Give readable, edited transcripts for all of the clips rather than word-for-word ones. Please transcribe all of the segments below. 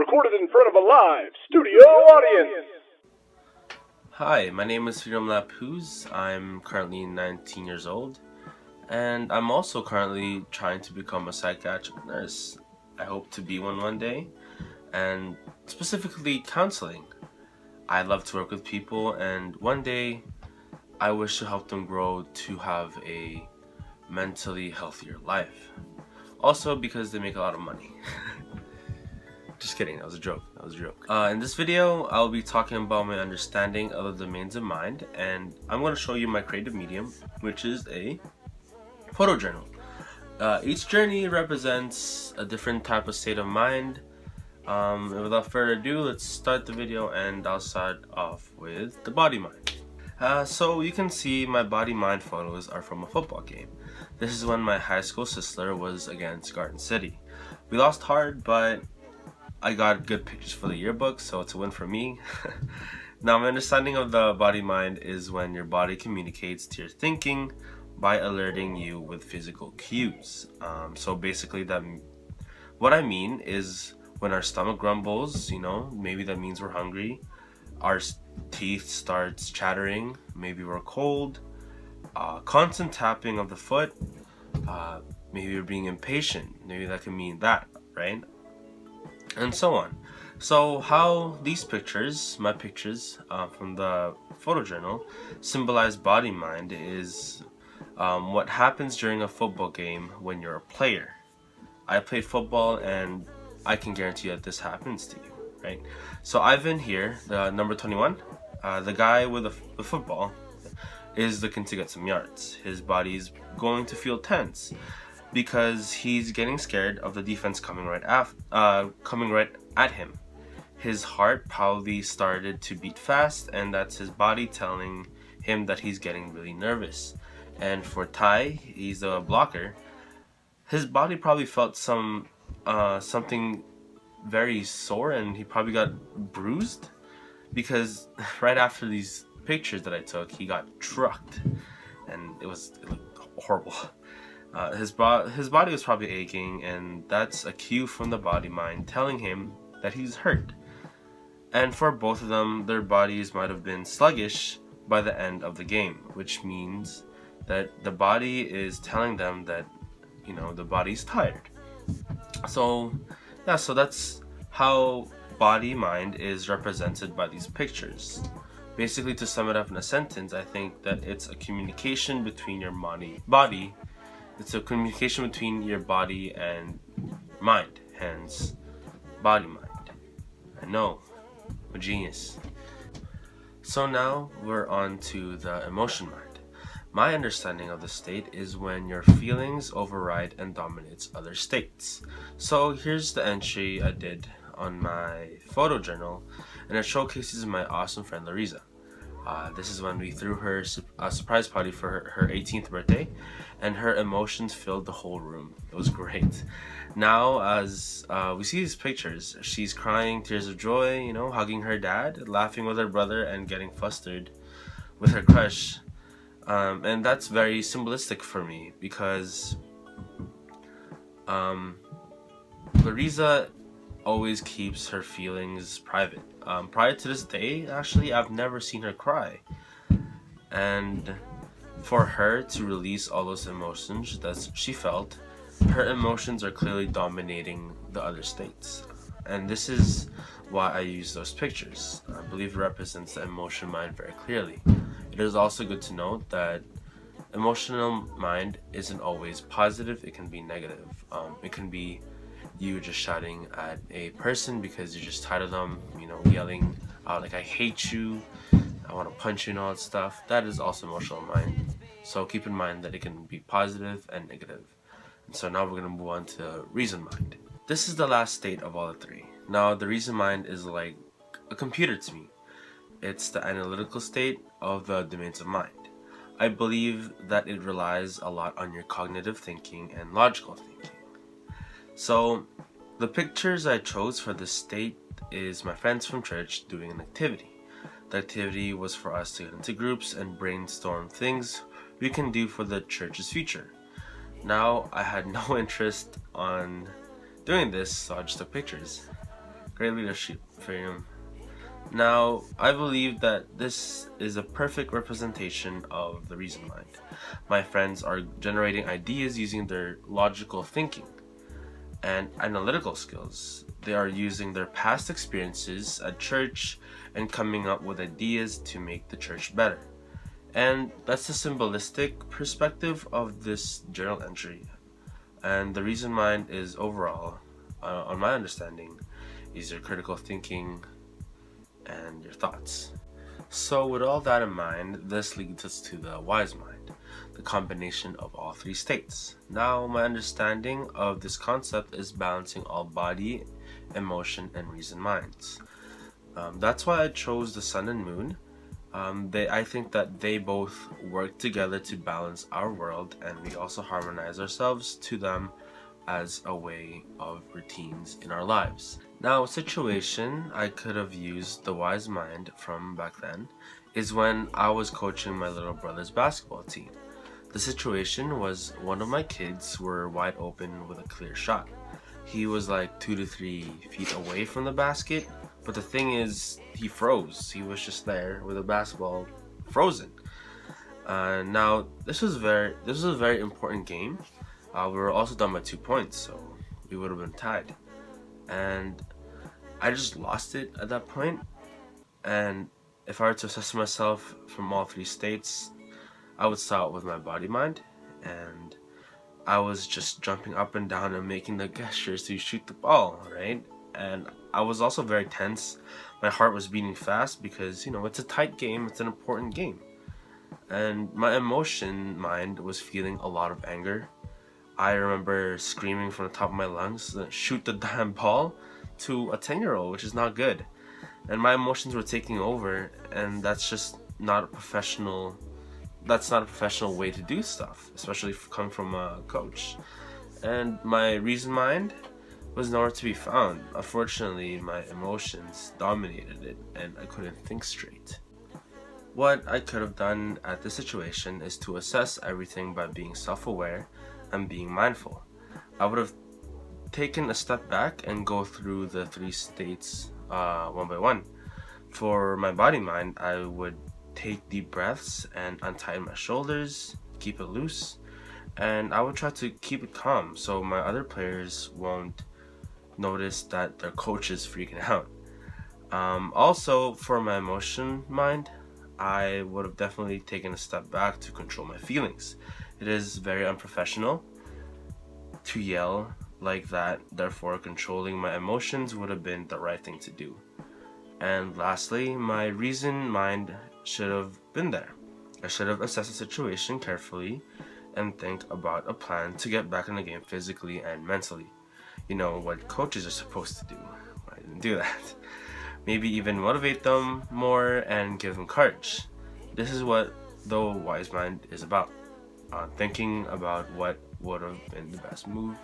recorded in front of a live studio audience. Hi, my name is Freedom Lapuz. I'm currently 19 years old, and I'm also currently trying to become a psychiatric nurse. I hope to be one day, and specifically counseling. I love to work with people, and one day I wish to help them grow to have a mentally healthier life. Also because they make a lot of money. Just kidding, that was a joke. In this video, I'll be talking about my understanding of the domains of mind, and I'm going to show you my creative medium, which is a photo journal. Each journey represents a different type of state of mind. And without further ado, let's start the video, and I'll start off with the body mind. So you can see my body mind photos are from a football game. This is when my high school Sisler was against Garden City. We lost hard, but I got good pictures for the yearbook, so it's a win for me. Now, my understanding of the body mind is when your body communicates to your thinking by alerting you with physical cues. So basically, what I mean is when our stomach grumbles, maybe that means we're hungry. Our teeth starts chattering, maybe we're cold. Constant tapping of the foot, maybe you're being impatient. Maybe that can mean that, right? And so on. So how these pictures, my pictures from the photo journal, symbolize body mind is what happens during a football game when you're a player. I played football, and I can guarantee that this happens to you, right? So Ivan here, the number 21, the guy with the football, is looking to get some yards. His body's going to feel tense because he's getting scared of the defense coming right at him. His heart probably started to beat fast, and that's his body telling him that he's getting really nervous. And for Ty, he's a blocker. His body probably felt something very sore, and he probably got bruised because right after these pictures that I took, he got trucked, and it looked horrible. His body was probably aching, and that's a cue from the body mind telling him that he's hurt. And for both of them, their bodies might have been sluggish by the end of the game, which means that the body is telling them that the body's tired. So that's how body mind is represented by these pictures. Basically, to sum it up in a sentence, I think that it's a communication between your body. It's a communication between your body and mind, hence body mind. I know, I'm a genius. So now we're on to the emotion mind. My understanding of the state is when your feelings override and dominates other states. So here's the entry I did on my photo journal, and it showcases my awesome friend Larissa. This is when we threw her a surprise party for her 18th birthday, and her emotions filled the whole room. It was great. Now, as we see these pictures, she's crying tears of joy, hugging her dad, laughing with her brother, and getting flustered with her crush. And that's very symbolistic for me because Larissa always keeps her feelings private. Prior to this day, actually, I've never seen her cry. And for her to release all those emotions that she felt, her emotions are clearly dominating the other states. And this is why I use those pictures. I believe it represents the emotion mind very clearly. It is also good to note that emotional mind isn't always positive. It can be negative. It can be you just shouting at a person because you're just tired of them, yelling out like, I hate you, I want to punch you, and all that stuff. That is also emotional mind. So keep in mind that it can be positive and negative. And so now we're going to move on to reason mind. This is the last state of all the three. Now, the reason mind is like a computer to me. It's the analytical state of the domains of mind. I believe that it relies a lot on your cognitive thinking and logical thinking. So, the pictures I chose for this state is my friends from church doing an activity. The activity was for us to get into groups and brainstorm things we can do for the church's future. Now, I had no interest on doing this, so I just took pictures. Great leadership, Freedom. Now, I believe that this is a perfect representation of the reason mind. My friends are generating ideas using their logical thinking and analytical skills. They are using their past experiences at church and coming up with ideas to make the church better. And that's the symbolistic perspective of this journal entry. And the reason mind is overall, on my understanding, is your critical thinking and your thoughts. So with all that in mind, this leads us to the wise mind, the combination of all three states. Now, my understanding of this concept is balancing all body, emotion, and reason minds. That's why I chose the sun and moon. I think that they both work together to balance our world, and we also harmonize ourselves to them as a way of routines in our lives. Now, a situation I could have used the wise mind from back then is when I was coaching my little brother's basketball team. The situation was one of my kids were wide open with a clear shot. He was like 2 to 3 feet away from the basket, but the thing is, he froze. He was just there with a basketball frozen. Now, this was a very important game. We were also down by 2 points, so we would have been tied. And I just lost it at that point. And if I were to assess myself from all three states, I would start with my body mind. And I was just jumping up and down and making the gestures to shoot the ball, right? And I was also very tense. My heart was beating fast because, it's a tight game, it's an important game. And my emotion mind was feeling a lot of anger. I remember screaming from the top of my lungs, shoot the damn ball, to a 10-year-old, which is not good. And my emotions were taking over, and that's just not a professional way to do stuff, especially coming from a coach. And my reason mind was nowhere to be found. Unfortunately, my emotions dominated it, and I couldn't think straight. What I could have done at this situation is to assess everything by being self-aware and being mindful. I would have taken a step back and go through the three states one by one. For my body mind, I would take deep breaths and untie my shoulders, keep it loose, and I would try to keep it calm so my other players won't notice that their coach is freaking out. Also, for my emotion mind, I would have definitely taken a step back to control my feelings. It is very unprofessional to yell like that, therefore controlling my emotions would have been the right thing to do. And lastly, my reason mind should have been there. I should have assessed the situation carefully and think about a plan to get back in the game physically and mentally. What coaches are supposed to do. I didn't do that. Maybe even motivate them more and give them courage. This is what the wise mind is about. Thinking about what would have been the best move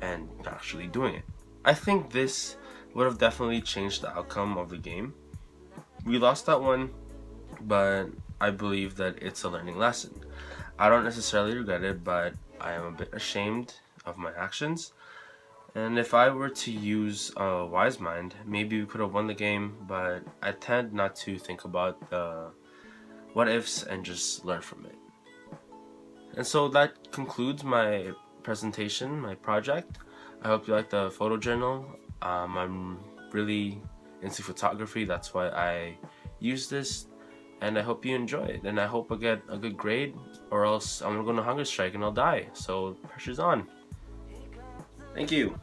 and actually doing it. I think this would have definitely changed the outcome of the game. We lost that one, but I believe that it's a learning lesson. I don't necessarily regret it, but I am a bit ashamed of my actions. And if I were to use a wise mind, maybe we could have won the game, but I tend not to think about the what ifs and just learn from it. And so that concludes my presentation, my project. I hope you like the photo journal. I'm really into photography, that's why I use this, and I hope you enjoy it, and I hope I get a good grade, or else I'm gonna go on a hunger strike and I'll die, so pressure's on. Thank you.